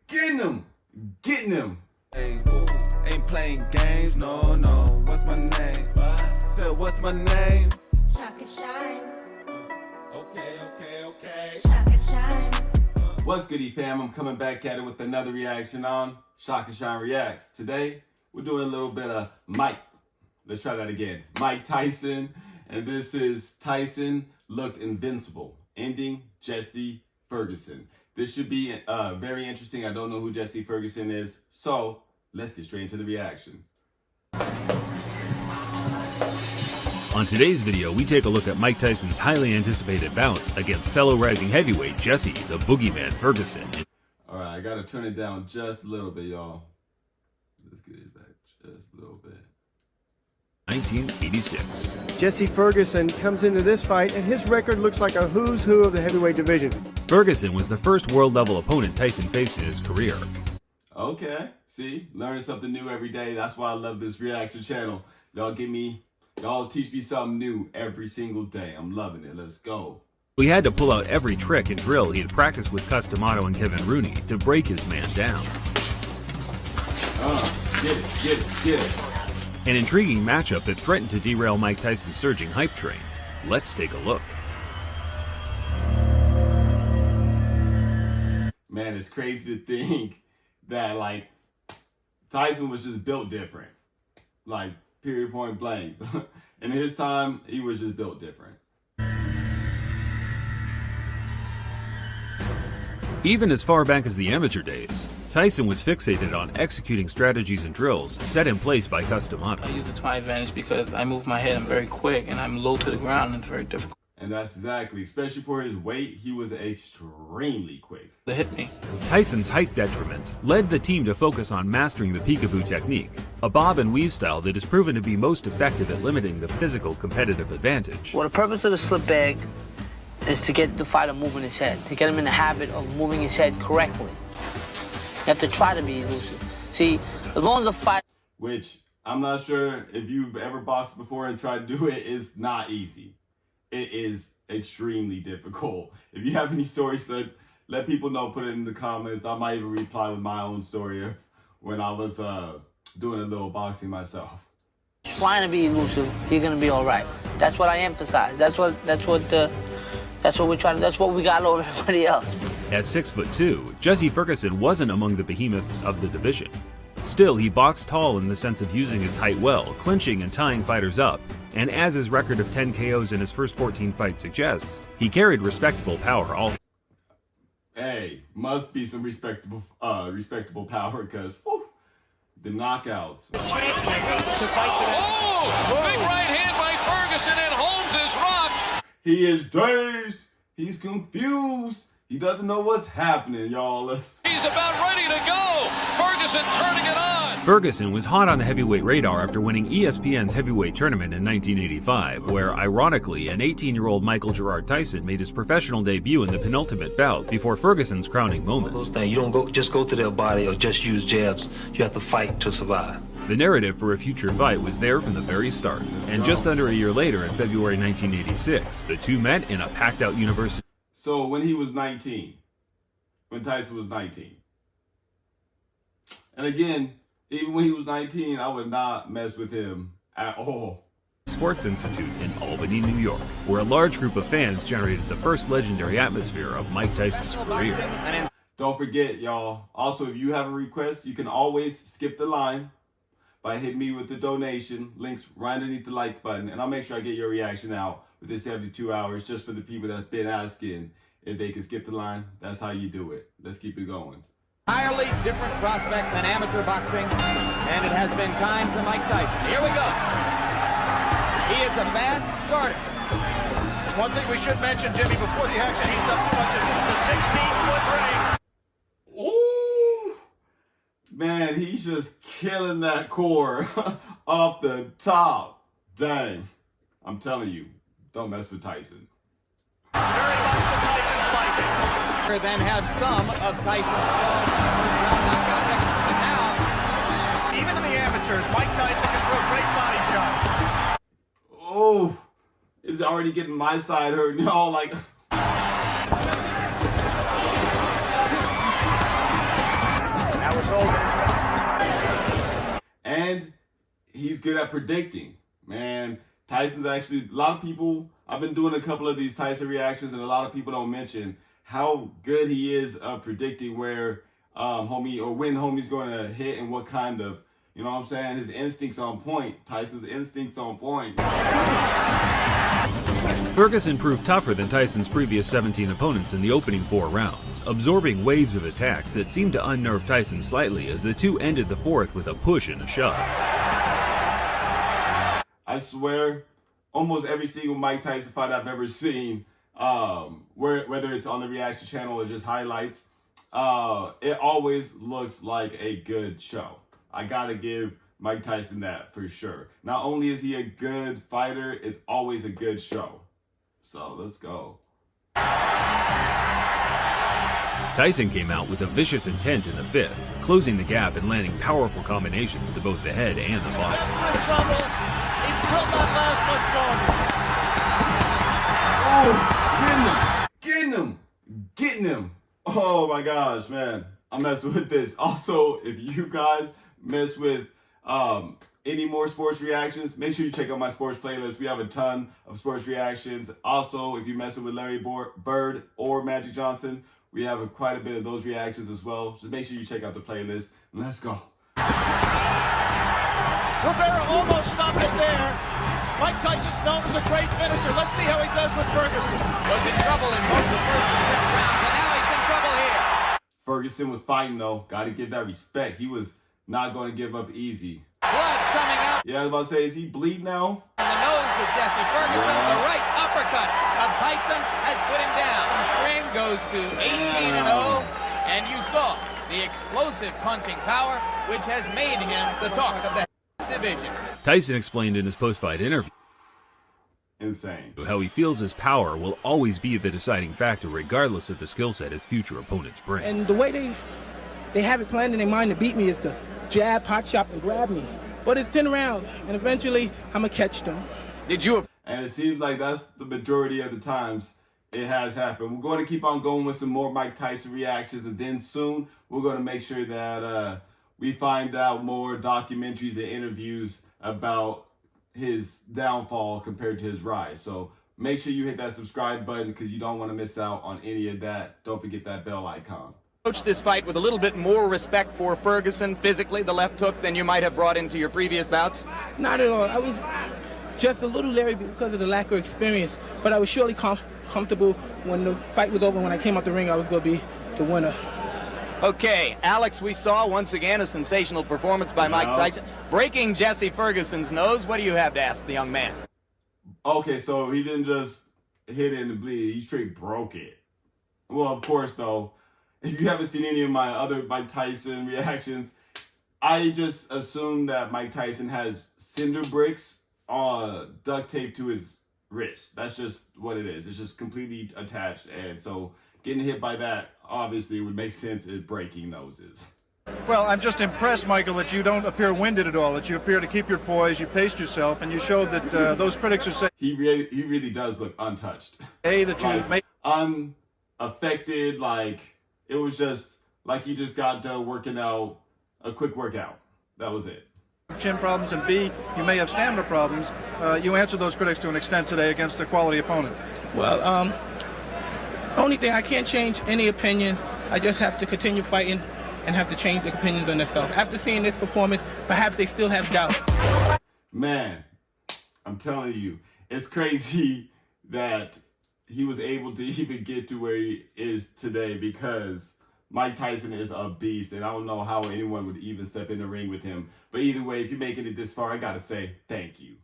Getting him. Getting him. Hey, ain't playing games, no, no. What's my name? So what's my name? ShakaShine. Okay. ShakaShine. What's goody fam? I'm coming back at it with another reaction on ShakaShine Reacts. Today, we're doing a little bit of Mike. Let's try that again. Mike Tyson. And this is Tyson looked invincible, ending Jesse Ferguson. This should be very interesting. I don't know who Jesse Ferguson is. So, let's get straight into the reaction. On today's video, we take a look at Mike Tyson's highly anticipated bout against fellow rising heavyweight Jesse the Boogeyman Ferguson. All right, I got to turn it down just a little bit, y'all. Let's get it back just a little bit. 1986. Jesse Ferguson comes into this fight, and his record looks like a who's who of the heavyweight division. Ferguson was the first world-level opponent Tyson faced in his career. Okay, see, learning something new every day. That's why I love this reaction channel. Y'all teach me something new every single day. I'm loving it. Let's go. He had to pull out every trick and drill he had practiced with Customato and Kevin Rooney to break his man down. Get it. An intriguing matchup that threatened to derail Mike Tyson's surging hype train. Let's take a look. Man, it's crazy to think that, like, Tyson was just built different. Like, period, point blank. In his time, he was just built different. Even as far back as the amateur days, Tyson was fixated on executing strategies and drills set in place by Customato. I use it to my advantage because I move my head, I'm very quick, and I'm low to the ground, and it's very difficult. And that's exactly, especially for his weight, he was extremely quick. To hit me. Tyson's height detriment led the team to focus on mastering the peekaboo technique, a bob and weave style that has proven to be most effective at limiting the physical competitive advantage. Well, the purpose of the slip bag is to get the fighter moving his head, to get him in the habit of moving his head correctly. You have to try to be elusive. See, as long as the fighter... Which, I'm not sure if you've ever boxed before and tried to do it, it's not easy. It is extremely difficult. If you have any stories, let people know, put it in the comments. I might even reply with my own story of when I was doing a little boxing myself. Trying to be elusive, you're gonna be all right. That's what I emphasize. That's what we try to. That's what we got over everybody else. At 6'2", Jesse Ferguson wasn't among the behemoths of the division. Still, he boxed tall in the sense of using his height well, clinching and tying fighters up, and as his record of 10 KOs in his first 14 fights suggests, he carried respectable power also. Hey, must be some respectable power, because the knockouts. Oh, big right hand by Ferguson, and Holmes is rocked. He is dazed. He's confused. He doesn't know what's happening, y'all. He's about ready to go. Ferguson turning it on. Ferguson was hot on the heavyweight radar after winning ESPN's heavyweight tournament in 1985, where, ironically, an 18-year-old Michael Gerard Tyson made his professional debut in the penultimate bout before Ferguson's crowning moment. Those things, you don't just go to their body or just use jabs. You have to fight to survive. The narrative for a future fight was there from the very start, and just under a year later, in February 1986, the two met in a packed-out university. So when he was 19, when Tyson was 19, and again, even when he was 19, I would not mess with him at all. Sports Institute in Albany, New York, where a large group of fans generated the first legendary atmosphere of Mike Tyson's career. Don't forget, y'all, also, if you have a request, you can always skip the line by hitting me with the donation. Links right underneath the like button, and I'll make sure I get your reaction out within 72 hours, just for the people that have been asking if they can skip the line. That's how you do it. Let's keep it going. Entirely different prospect than amateur boxing, and it has been kind to Mike Tyson. Here we go. He is a fast starter. One thing we should mention, Jimmy, before the action, he's up to punches the 16-foot range. Ooh, man, he's just killing that core off the top. Dang, I'm telling you, don't mess with Tyson. Very much the Tyson fight. Then have some of Tyson's knockout records. But now, even in the amateurs, Mike Tyson can throw great body shots. Oh, it's already getting my side hurt, y'all. Like, good at predicting. Man, Tyson's actually, a lot of people, I've been doing a couple of these Tyson reactions, and a lot of people don't mention how good he is predicting where when homie's going to hit and what kind of, you know what I'm saying? His instincts on point. Tyson's instincts on point. Ferguson proved tougher than Tyson's previous 17 opponents in the opening 4 rounds, absorbing waves of attacks that seemed to unnerve Tyson slightly as the two ended the 4th with a push and a shove. I swear, almost every single Mike Tyson fight I've ever seen, whether it's on the reaction channel or just highlights, it always looks like a good show. I gotta give Mike Tyson that for sure. Not only is he a good fighter, it's always a good show. So let's go. Tyson came out with a vicious intent in the 5th, closing the gap and landing powerful combinations to both the head and the body. Oh, getting him. Oh my gosh, man. I'm messing with this. Also, if you guys mess with any more sports reactions, make sure you check out my sports playlist. We have a ton of sports reactions. Also, if you're messing with Larry Bird or Magic Johnson, we have quite a bit of those reactions as well. Just make sure you check out the playlist. Let's go. Rivera almost stopped it there. Mike Tyson's known as a great finisher. Let's see how he does with Ferguson. Was in trouble in both the first and second rounds, and now he's in trouble here. Ferguson was fighting though. Got to give that respect. He was not going to give up easy. Blood coming out. Yeah, I was about to say, is he bleeding now? On the nose of Jesse Ferguson, the right uppercut of Tyson has put him down. The string goes to 18-0, and you saw the explosive punching power, which has made him the talk of the division. Tyson explained in his post-fight interview Insane. how he feels his power will always be the deciding factor regardless of the skill set his future opponents bring. And the way they have it planned in their mind to beat me is to jab, hot shot, and grab me. But it's 10 rounds, and eventually I'm going to catch them. And it seems like that's the majority of the times it has happened. We're going to keep on going with some more Mike Tyson reactions, and then soon we're going to make sure that we find out more documentaries and interviews about his downfall compared to his rise. So make sure you hit that subscribe button because you don't want to miss out on any of that. Don't forget that bell icon. Approach this fight with a little bit more respect for Ferguson physically, the left hook, than you might have brought into your previous bouts? Not at all. I was just a little leery because of the lack of experience, but I was surely comfortable when the fight was over. When I came out the ring, I was going to be the winner. Okay, Alex, we saw once again a sensational performance by Mike Tyson, breaking Jesse Ferguson's nose. What do you have to ask the young man? Okay, so he didn't just hit it and bleed. He straight broke it. Well, of course, though, if you haven't seen any of my other Mike Tyson reactions, I just assume that Mike Tyson has cinder bricks duct taped to his wrist. That's just what it is. It's just completely attached. And so getting hit by that obviously would make sense in breaking noses. Well, I'm just impressed, Michael, that you don't appear winded at all, that you appear to keep your poise, you paced yourself, and you showed that those critics are saying... He really does look untouched. Hey, that you like, unaffected, like... It was just like he just got done working out a quick workout. That was it. Chin problems, and B, you may have stamina problems. You answered those critics to an extent today against a quality opponent. Well, only thing, I can't change any opinions. I just have to continue fighting and have to change the opinions on themselves. After seeing this performance, perhaps they still have doubt. Man, I'm telling you, it's crazy that he was able to even get to where he is today because Mike Tyson is a beast, and I don't know how anyone would even step in the ring with him. But either way, if you're making it this far, I gotta say thank you.